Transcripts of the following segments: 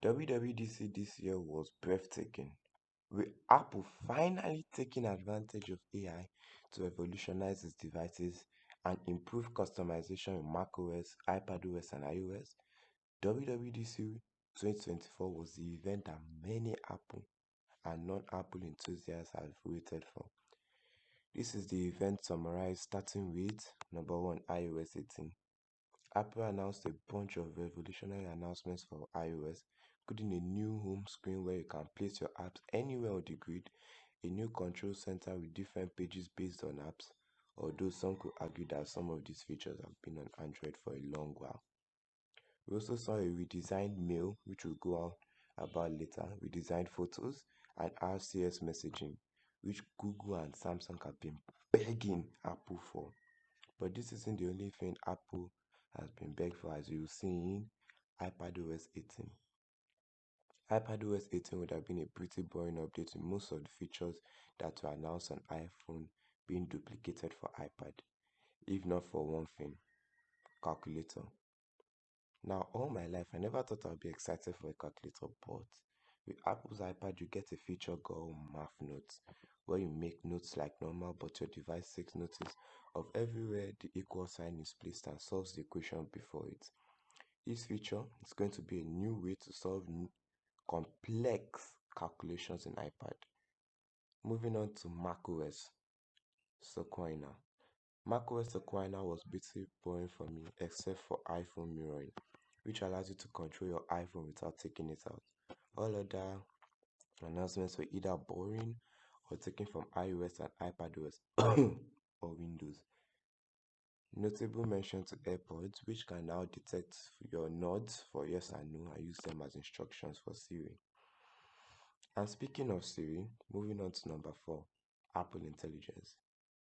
WWDC this year was breathtaking, with Apple finally taking advantage of AI to revolutionize its devices and improve customization in macOS, iPadOS, and iOS. WWDC 2024 was the event that many Apple and non-Apple enthusiasts have waited for. This is the event summarized starting with number 1, iOS 18. Apple announced a bunch of revolutionary announcements for iOS, including a new home screen where you can place your apps anywhere on the grid, a new control center with different pages based on apps, although some could argue that some of these features have been on Android for a long while. We also saw a redesigned Mail, which we'll go on about later, redesigned Photos, and RCS messaging, which Google and Samsung have been begging Apple for. But this isn't the only thing Apple has been begged for, as you'll see in iPadOS 18. iPadOS 18 would have been a pretty boring update with most of the features that were announced on iPhone being duplicated for iPad, if not for one thing, calculator. Now, all my life, I never thought I'd be excited for a calculator, but with Apple's iPad, you get a feature called Math Notes, where you make notes like normal, but your device takes notice of everywhere the equal sign is placed and solves the equation before it. This feature is going to be a new way to solve complex calculations in iPad. Moving on to macOS Sequoia. macOS Sequoia was basically boring for me, except for iPhone mirroring, which allows you to control your iPhone without taking it out. All other announcements were either boring or taken from iOS and iPadOS or Windows. Notable mention to AirPods, which can now detect your nods for yes and no and use them as instructions for Siri. And speaking of Siri, moving on to number 4, Apple Intelligence.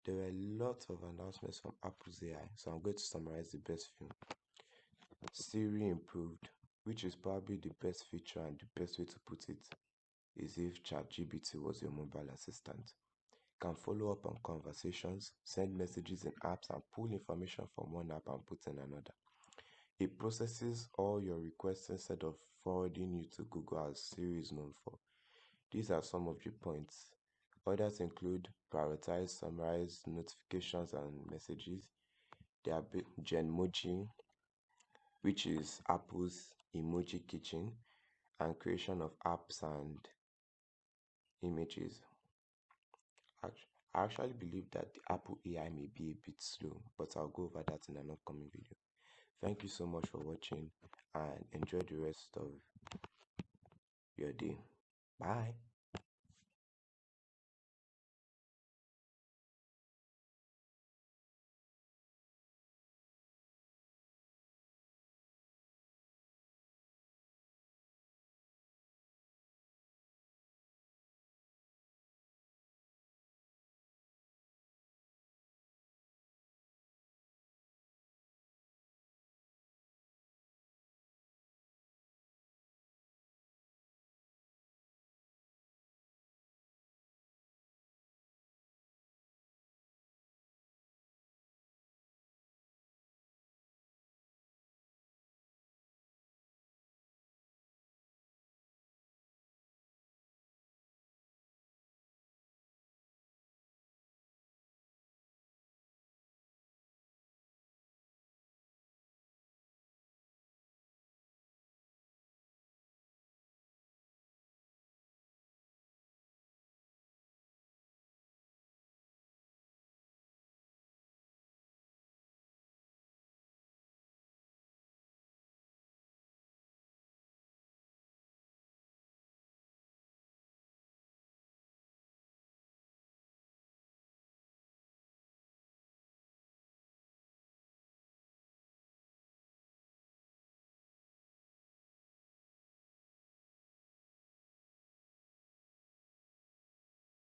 There were lots of announcements from Apple's AI, so I'm going to summarize the best few. Siri improved, which is probably the best feature, and the best way to put it is if ChatGPT was your mobile assistant. Can follow up on conversations, send messages in apps, and pull information from one app and put in another. It processes all your requests instead of forwarding you to Google, as Siri is known for. These are some of the points. Others include prioritize, summarize notifications and messages. There are Genmoji, which is Apple's emoji kitchen, and creation of apps and images. I actually believe that the Apple AI may be a bit slow, but I'll go over that in an upcoming video. Thank you so much for watching and enjoy the rest of your day. Bye.